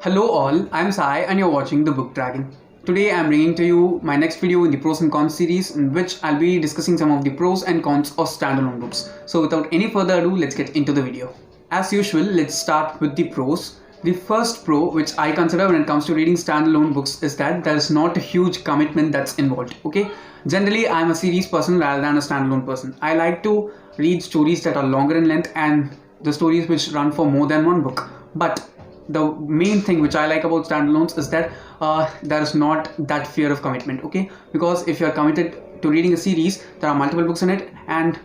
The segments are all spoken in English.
Hello all, I'm Sai and you're watching The Book Dragon. Today I'm bringing to you my next video in the pros and cons series, in which I'll be discussing some of the pros and cons of standalone books. So without any further ado, let's get into the video. As usual, let's start with the pros. The first pro which I consider when it comes to reading standalone books is that there's not a huge commitment that's involved. Okay, generally I'm a series person rather than a standalone person. I like to read stories that are longer in length and the stories which run for more than one book. But the main thing which I like about standalones is that there's not that fear of commitment. Okay, because if you're committed to reading a series, there are multiple books in it and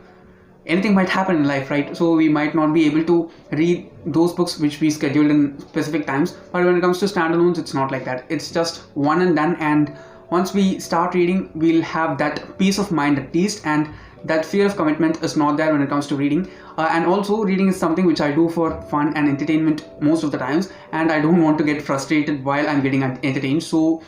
anything might happen in life, right? So we might not be able to read those books which we scheduled in specific times. But when it comes to standalones, it's not like that. It's just one and done, and once we start reading, we'll have that peace of mind at least, and that fear of commitment is not there when it comes to reading. And also, reading is something which I do for fun and entertainment most of the times, and I don't want to get frustrated while I'm getting entertained. So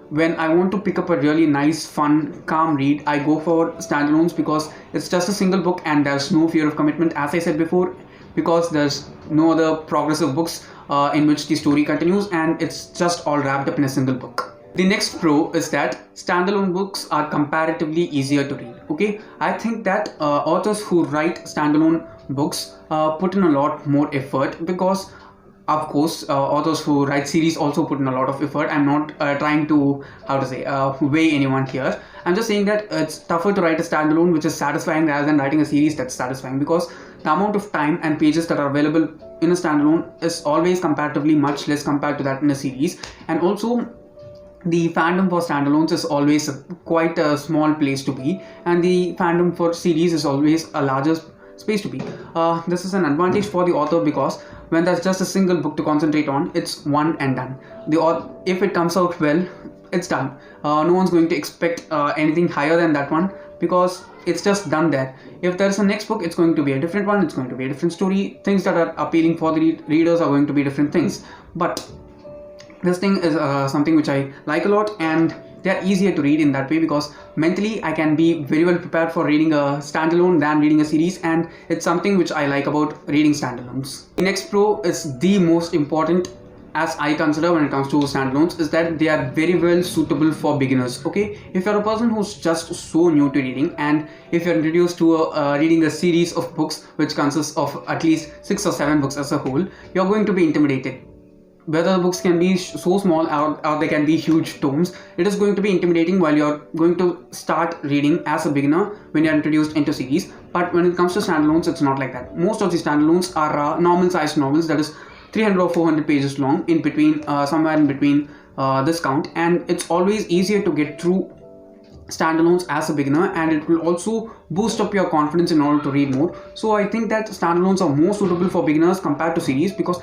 when I want to pick up a really nice, fun, calm read, I go for standalones because it's just a single book and there's no fear of commitment, as I said before, because there's no other progressive books in which the story continues, and it's just all wrapped up in a single book. The next pro is that standalone books are comparatively easier to read. Okay, I think that authors who write standalone books put in a lot more effort, because of course authors who write series also put in a lot of effort. I'm not trying to weigh anyone here. I'm just saying that it's tougher to write a standalone which is satisfying rather than writing a series that's satisfying, because the amount of time and pages that are available in a standalone is always comparatively much less compared to that in a series. And also, the fandom for standalones is always quite a small place to be, and the fandom for series is always a larger space to be. This is an advantage for the author, because when there's just a single book to concentrate on, it's one and done. If it comes out well, it's done. No one's going to expect anything higher than that one, because it's just done there. If there's a next book, it's going to be a different one, it's going to be a different story. Things that are appealing for the readers are going to be different things. But this thing is something which I like a lot, and they're easier to read in that way, because mentally I can be very well prepared for reading a standalone than reading a series, and it's something which I like about reading standalones. The next pro is the most important, as I consider, when it comes to standalones, is that they are very well suitable for beginners. Okay, if you're a person who's just so new to reading, and if you're introduced to reading a series of books which consists of at least 6 or 7 books as a whole, you're going to be intimidated. Whether the books can be so small or they can be huge tomes, it is going to be intimidating while you're going to start reading as a beginner when you're introduced into series. But when it comes to standalones, it's not like that. Most of the standalones are normal sized novels, that is 300 or 400 pages long, in between somewhere in between this count, and it's always easier to get through standalones as a beginner, and it will also boost up your confidence in order to read more. So I think that standalones are more suitable for beginners compared to series, because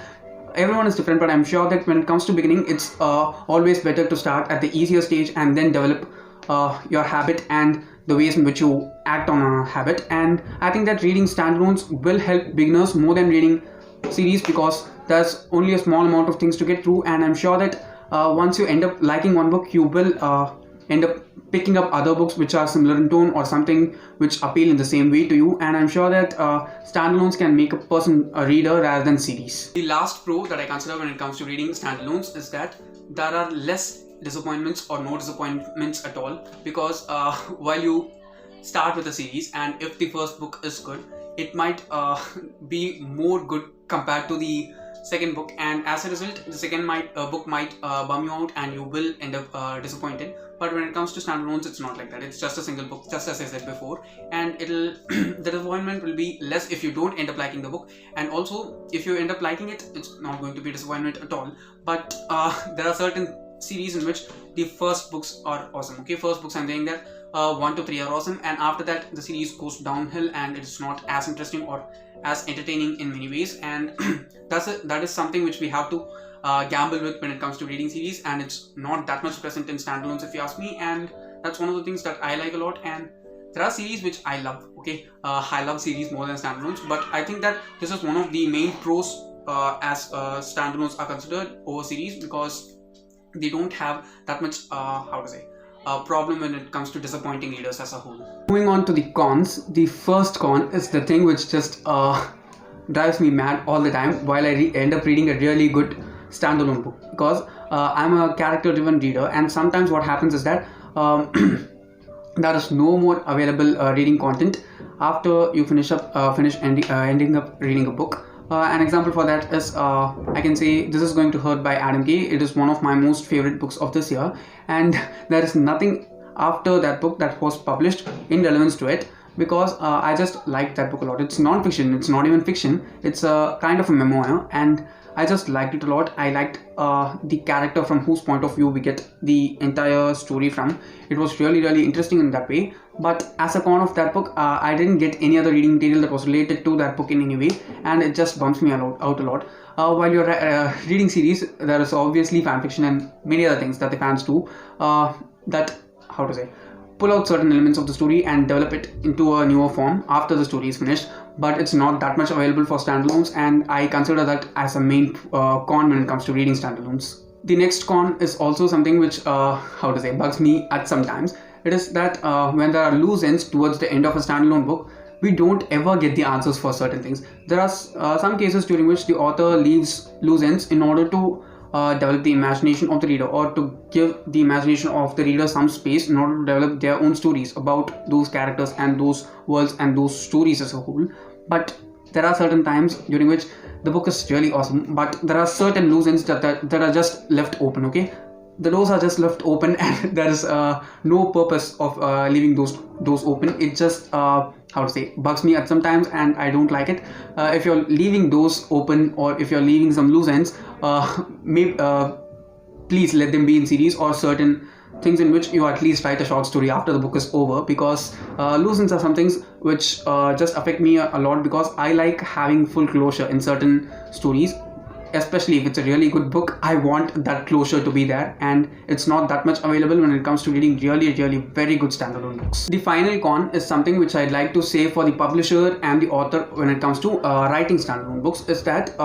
everyone is different. But I'm sure that when it comes to beginning, it's always better to start at the easier stage and then develop your habit and the ways in which you act on a habit. And I think that reading standalones will help beginners more than reading series, because there's only a small amount of things to get through, and I'm sure that once you end up liking one book, you will end up picking up other books which are similar in tone or something which appeal in the same way to you. And I'm sure that standalones can make a person a reader rather than series. The last pro that I consider when it comes to reading standalones is that there are less disappointments or no disappointments at all, because while you start with a series, and if the first book is good, it might be more good compared to the second book, and as a result, the second book might bum you out and you will end up disappointed. But when it comes to standalones, it's not like that. It's just a single book, just as I said before, and it'll the disappointment will be less if you don't end up liking the book, and also if you end up liking it, it's not going to be a disappointment at all. But there are certain series in which the first books are awesome. Okay, first books, I'm saying that 1 to 3 are awesome, and after that the series goes downhill and it's not as interesting or as entertaining in many ways. And that is something which we have to gamble with when it comes to reading series, and it's not that much present in standalones, if you ask me. And that's one of the things that I like a lot. And there are series which I love. Okay, I love series more than standalones, but I think that this is one of the main pros as standalones are considered over series, because they don't have that much problem when it comes to disappointing readers as a whole. Moving on to the cons, the first con is the thing which just drives me mad all the time while I end up reading a really good standalone book, because I'm a character driven reader, and sometimes what happens is that there is no more available reading content after you ending up reading a book. An example for that is, I can say, This Is Going to Hurt by Adam Kay. It is one of my most favorite books of this year, and there is nothing after that book that was published in relevance to it, because I just liked that book a lot. It's non-fiction, it's not even fiction, it's a kind of a memoir, and I just liked it a lot. I liked the character from whose point of view we get the entire story from. It was really interesting in that way. But as a con of that book, I didn't get any other reading material that was related to that book in any way, and it just bumps me out a lot. While you're reading series, there is obviously fanfiction and many other things that the fans do, that, how to say, pull out certain elements of the story and develop it into a newer form after the story is finished, but it's not that much available for standalones, and I consider that as a main con when it comes to reading standalones. The next con is also something which, how to say, bugs me at some times. It is that when there are loose ends towards the end of a standalone book, we don't ever get the answers for certain things. There are some cases during which the author leaves loose ends in order to develop the imagination of the reader, or to give the imagination of the reader some space in order to develop their own stories about those characters and those worlds and those stories as a whole. But there are certain times during which the book is really awesome, but there are certain loose ends that are just left open, okay? The doors are just left open, and there is no purpose of leaving those doors open. It just, how to say, bugs me at some times, and I don't like it. If you're leaving doors open, or if you're leaving some loose ends, please let them be in series, or certain things in which you at least write a short story after the book is over, because loose ends are some things which just affect me a lot, because I like having full closure in certain stories. Especially if it's a really good book, I want that closure to be there, and it's not that much available when it comes to reading really very good standalone books. The final con is something which I'd like to say for the publisher and the author when it comes to writing standalone books, is that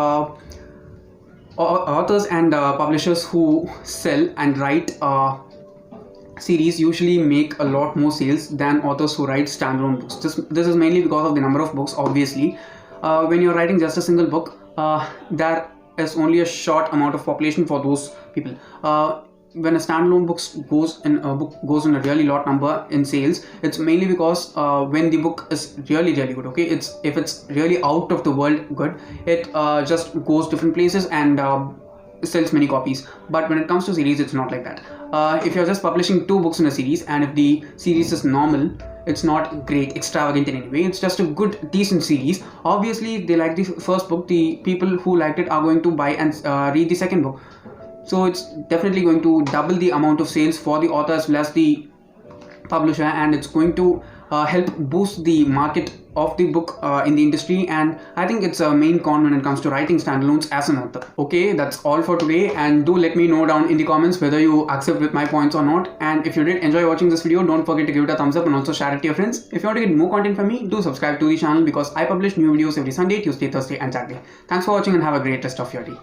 authors and publishers who sell and write series usually make a lot more sales than authors who write standalone books. This is mainly because of the number of books, obviously. When you're writing just a single book, there is only a short amount of population for those people. When a standalone book goes in a really lot number in sales, it's mainly because when the book is really good, okay, if it's really out of the world good, it just goes different places and sells many copies. But when it comes to series, it's not like that. If you're just publishing 2 books in a series, and if the series is normal, it's not great, extravagant in any way, it's just a good, decent series. Obviously, if they like the first book, the people who liked it are going to buy and read the second book. So it's definitely going to double the amount of sales for the author as well as the publisher, and it's going to help boost the market of the book in the industry. And I think it's a main con when it comes to writing standalones as an author. Okay, that's all for today, and do let me know down in the comments whether you accept with my points or not. And if you did enjoy watching this video, don't forget to give it a thumbs up and also share it to your friends. If you want to get more content from me, do subscribe to the channel, because I publish new videos every Sunday, Tuesday, Thursday and Saturday. Thanks for watching, and have a great rest of your day.